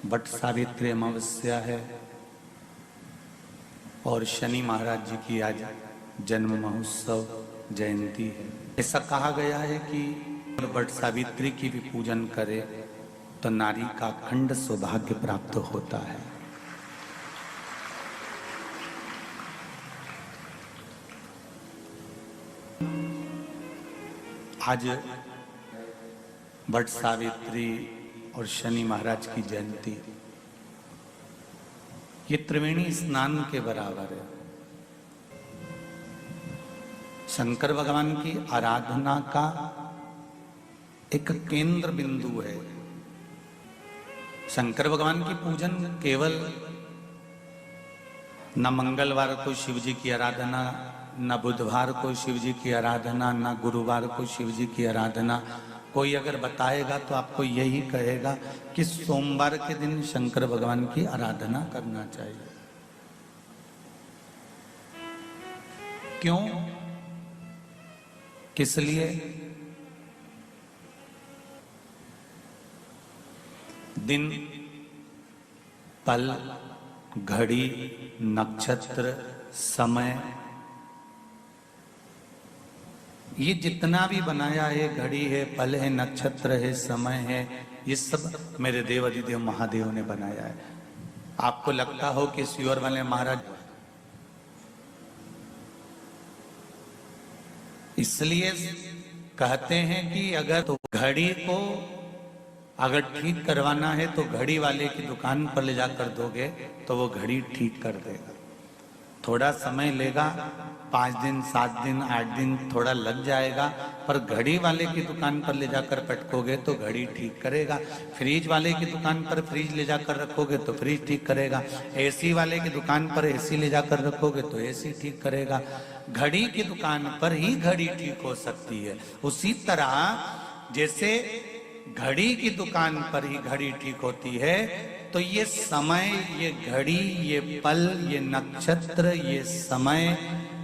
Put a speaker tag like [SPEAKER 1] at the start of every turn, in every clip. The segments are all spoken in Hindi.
[SPEAKER 1] वट सावित्री अमावस्या है और शनि महाराज जी की आज जन्म महोत्सव जयंती है। ऐसा कहा गया है कि वट सावित्री की भी पूजन करे तो नारी का अखंड सौभाग्य प्राप्त होता है। आज वट सावित्री और शनि महाराज की जयंती, ये त्रिवेणी स्नान के बराबर है। शंकर भगवान की आराधना का एक केंद्र बिंदु है। शंकर भगवान की पूजन केवल न मंगलवार को शिव जी की आराधना, न बुधवार को शिव जी की आराधना, न गुरुवार को शिव जी की आराधना। कोई अगर बताएगा तो आपको यही कहेगा कि सोमवार के दिन शंकर भगवान की आराधना करना चाहिए। क्यों, किस लिए? दिन, पल, घड़ी, नक्षत्र, समय, ये जितना भी बनाया है, घड़ी है, पल है, नक्षत्र है, समय है, ये सब मेरे देव अधिदेव महादेव ने बनाया है। आपको लगता हो कि सियोर वाले महाराज, इसलिए कहते हैं कि अगर तो घड़ी को अगर ठीक करवाना है तो घड़ी वाले की दुकान पर ले जाकर दोगे तो वो घड़ी ठीक कर देगा। थोड़ा समय लेगा, 5 दिन, 7 दिन, 8 दिन थोड़ा लग जाएगा, पर घड़ी वाले की दुकान पर ले जाकर पटकोगे तो घड़ी ठीक करेगा। फ्रिज वाले की दुकान पर फ्रिज ले जाकर रखोगे तो फ्रिज ठीक करेगा। एसी वाले की दुकान पर एसी ले जाकर रखोगे तो एसी ठीक करेगा। घड़ी की दुकान पर ही घड़ी ठीक हो सकती है। उसी तरह जैसे घड़ी की दुकान पर ही घड़ी ठीक होती है, तो ये समय, ये घड़ी, ये पल, ये नक्षत्र, ये समय,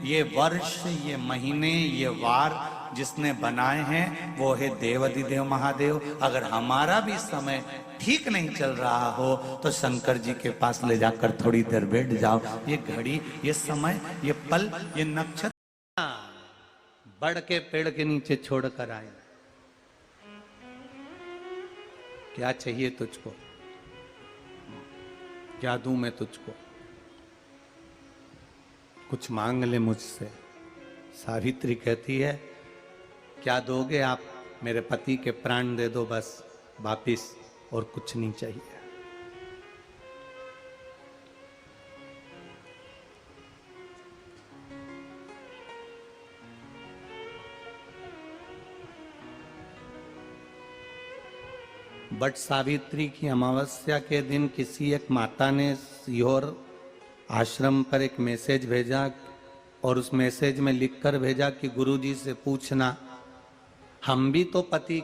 [SPEAKER 1] ये वर्ष, ये महीने, ये वार जिसने बनाए हैं वो है देव अधिदेव महादेव। अगर हमारा भी समय ठीक नहीं चल रहा हो तो शंकर जी के पास ले जाकर थोड़ी देर बैठ जाओ। ये घड़ी, ये समय, ये पल, ये नक्षत्र बढ़ के पेड़ के नीचे छोड़ कर आए। क्या चाहिए तुझको, क्या दूं मैं तुझको, कुछ मांग ले मुझसे। सावित्री कहती है क्या दोगे आप? मेरे पति के प्राण दे दो बस, वापिस, और कुछ नहीं चाहिए। बट सावित्री की अमावस्या के दिन किसी एक माता ने सीहोर आश्रम पर एक मैसेज भेजा और उस मैसेज में लिखकर भेजा कि गुरुजी से पूछना, हम भी तो पति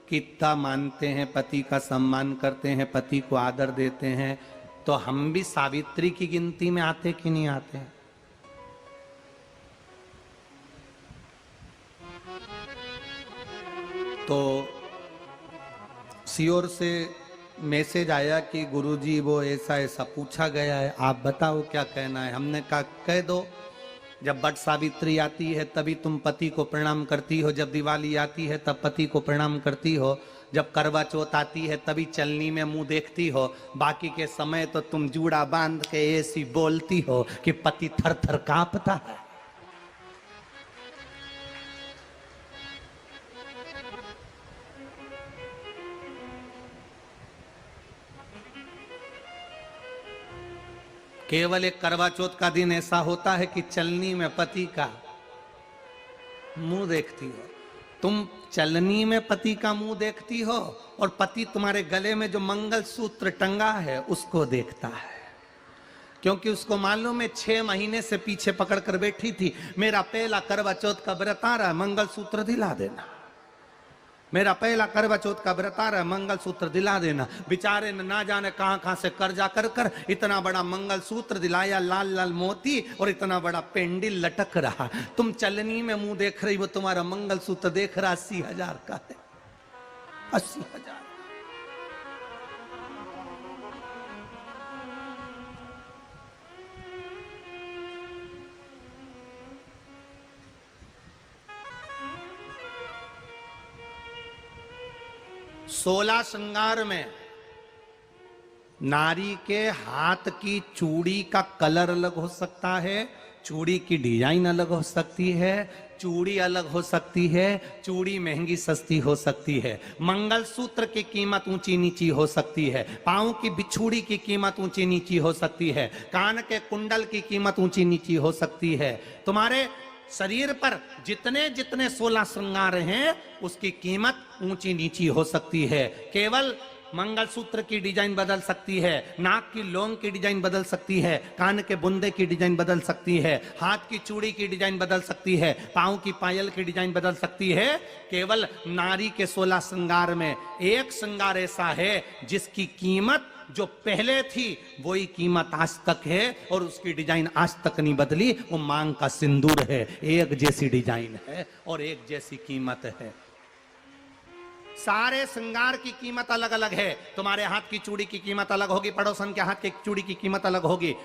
[SPEAKER 1] की इतना मानते हैं, पति का सम्मान करते हैं, पति को आदर देते हैं, तो हम भी सावित्री की गिनती में आते कि नहीं आते हैं? तो सीओर से मैसेज आया कि गुरुजी वो ऐसा ऐसा पूछा गया है, आप बताओ क्या कहना है। हमने कहा कह दो, जब वट सावित्री आती है तभी तुम पति को प्रणाम करती हो, जब दिवाली आती है तब पति को प्रणाम करती हो, जब करवा चौथ आती है तभी चलनी में मुंह देखती हो, बाकी के समय तो तुम जूड़ा बांध के ऐसी बोलती हो कि पति थर थर कांपता है। केवल एक करवा चौथ का दिन ऐसा होता है कि चलनी में पति का मुंह देखती हो। तुम चलनी में पति का मुंह देखती हो और पति तुम्हारे गले में जो मंगल सूत्र टंगा है उसको देखता है, क्योंकि उसको मालूम है 6 महीने से पीछे पकड़ कर बैठी थी, मेरा पहला करवा चौथ का व्रत आ रहा है, मंगल सूत्र दिला देना। मेरा पहला करवा चौथ का व्रत आ रहा है, मंगल सूत्र दिला देना। बेचारे ने ना जाने कहां से कर्जा कर कर इतना बड़ा मंगल सूत्र दिलाया, लाल लाल मोती, और इतना बड़ा पेंडिल लटक रहा। तुम चलनी में मुंह देख रही हो, तुम्हारा मंगल सूत्र देख रहा 80,000 का है, 80,000। 16 श्रृंगार में नारी के हाथ की चूड़ी का कलर अलग हो सकता है, चूड़ी की डिजाइन अलग हो सकती है, चूड़ी अलग हो सकती है, चूड़ी महंगी सस्ती हो सकती है, मंगलसूत्र की कीमत ऊंची नीची हो सकती है, पांव की बिछुड़ी की कीमत ऊंची नीची हो सकती है, कान के कुंडल की कीमत ऊंची नीची हो सकती है। तुम्हारे शरीर पर जितने जितने 16 श्रृंगार हैं उसकी कीमत ऊंची नीची हो सकती है। केवल मंगलसूत्र की डिजाइन बदल सकती है, नाक की लौंग की डिजाइन बदल सकती है, कान के बुंदे की डिजाइन बदल सकती है, हाथ की चूड़ी की डिजाइन बदल सकती है, पांव की पायल की डिजाइन बदल सकती है। केवल नारी के 16 श्रृंगार में एक श्रृंगार ऐसा है जिसकी कीमत जो पहले थी वही कीमत आज तक है और उसकी डिजाइन आज तक नहीं बदली। वो मांग का सिंदूर है, एक जैसी डिजाइन है और एक जैसी कीमत है। सारे श्रृंगार की कीमत अलग अलग है। तुम्हारे हाथ की चूड़ी की कीमत अलग होगी, पड़ोसन के हाथ की चूड़ी की कीमत अलग होगी,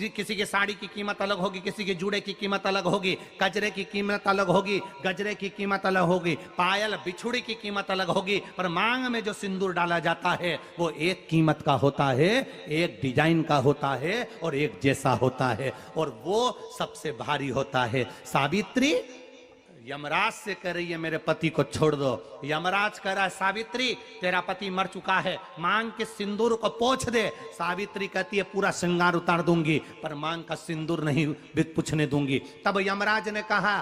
[SPEAKER 1] किसी की साड़ी की कीमत अलग होगी, किसी के जूड़े की कीमत अलग होगी, गजरे की कीमत अलग होगी, गजरे की कीमत अलग होगी, पायल बिछुड़ी की कीमत अलग होगी, पर मांग में जो सिंदूर डाला जाता है वो एक कीमत का होता है, एक डिजाइन का होता है और एक जैसा होता है और वो सबसे भारी होता है। सावित्री यमराज से कह रही है मेरे पति को छोड़ दो। यमराज कह रहा है सावित्री तेरा पति मर चुका है, मांग के सिंदूर को पोंछ दे। सावित्री कहती है पूरा श्रृंगार उतार दूंगी पर मांग का सिंदूर नहीं पूछने दूंगी। तब यमराज ने कहा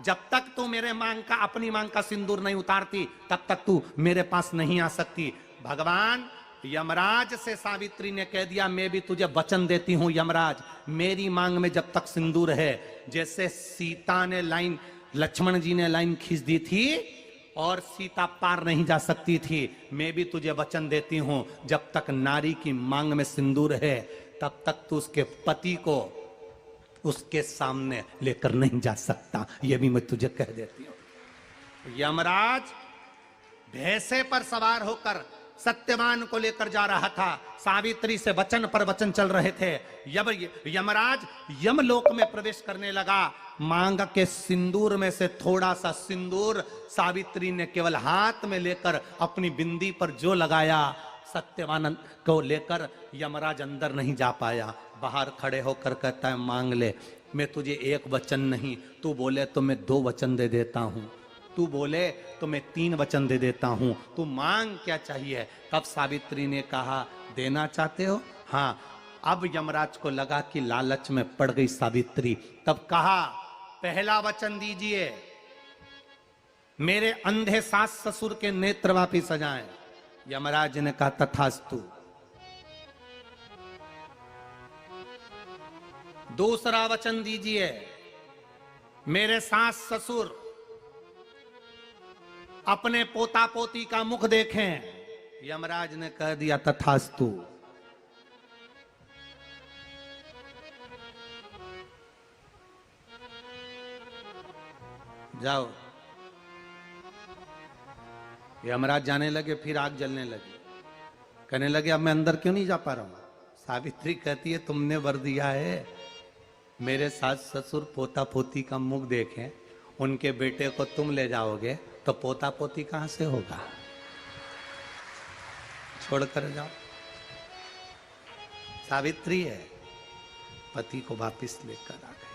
[SPEAKER 1] जब तक तू मेरे मांग का अपनी मांग का सिंदूर नहीं उतारती तब तक तू मेरे पास नहीं आ सकती। भगवान यमराज से सावित्री ने कह दिया मैं भी तुझे वचन देती हूं यमराज, मेरी मांग में जब तक सिंदूर है, जैसे सीता ने लाइन लक्ष्मण जी ने लाइन खींच दी थी और सीता पार नहीं जा सकती थी, मैं भी तुझे वचन देती हूं जब तक नारी की मांग में सिंदूर है तब तक तू उसके पति को उसके सामने लेकर नहीं जा सकता, यह भी मैं तुझे कह देती हूं। यमराज भैंसे पर सवार होकर सत्यवान को लेकर जा रहा था, सावित्री से वचन पर वचन चल रहे थे। यमराज यमलोक में प्रवेश करने लगा, मांग के सिंदूर में से थोड़ा सा सिंदूर सावित्री ने केवल हाथ में लेकर अपनी बिंदी पर जो लगाया, सत्यवान को लेकर यमराज अंदर नहीं जा पाया। बाहर खड़े होकर कहता है मांग ले, मैं तुझे एक वचन नहीं, तू बोले तो मैं 2 वचन दे देता हूं, तू बोले तो मैं 3 वचन दे देता हूं, तू मांग क्या चाहिए। तब सावित्री ने कहा देना चाहते हो? हाँ। अब यमराज को लगा कि लालच में पड़ गई सावित्री, तब कहा पहला वचन दीजिए मेरे अंधे सास ससुर के नेत्र वापिस आ जाएं। यमराज ने कहा तथास्तु। दूसरा वचन दीजिए मेरे सास ससुर अपने पोता पोती का मुख देखें। यमराज ने कह दिया तथास्तु। जाओ। यमराज जाने लगे, फिर आग जलने लगी, कहने लगे अब मैं अंदर क्यों नहीं जा पा रहा हूं। सावित्री कहती है तुमने वर दिया है मेरे सास ससुर पोता पोती का मुख देखें, उनके बेटे को तुम ले जाओगे तो पोता पोती कहां से होगा, छोड़कर जाओ। सावित्री है, पति को वापिस लेकर आ गए।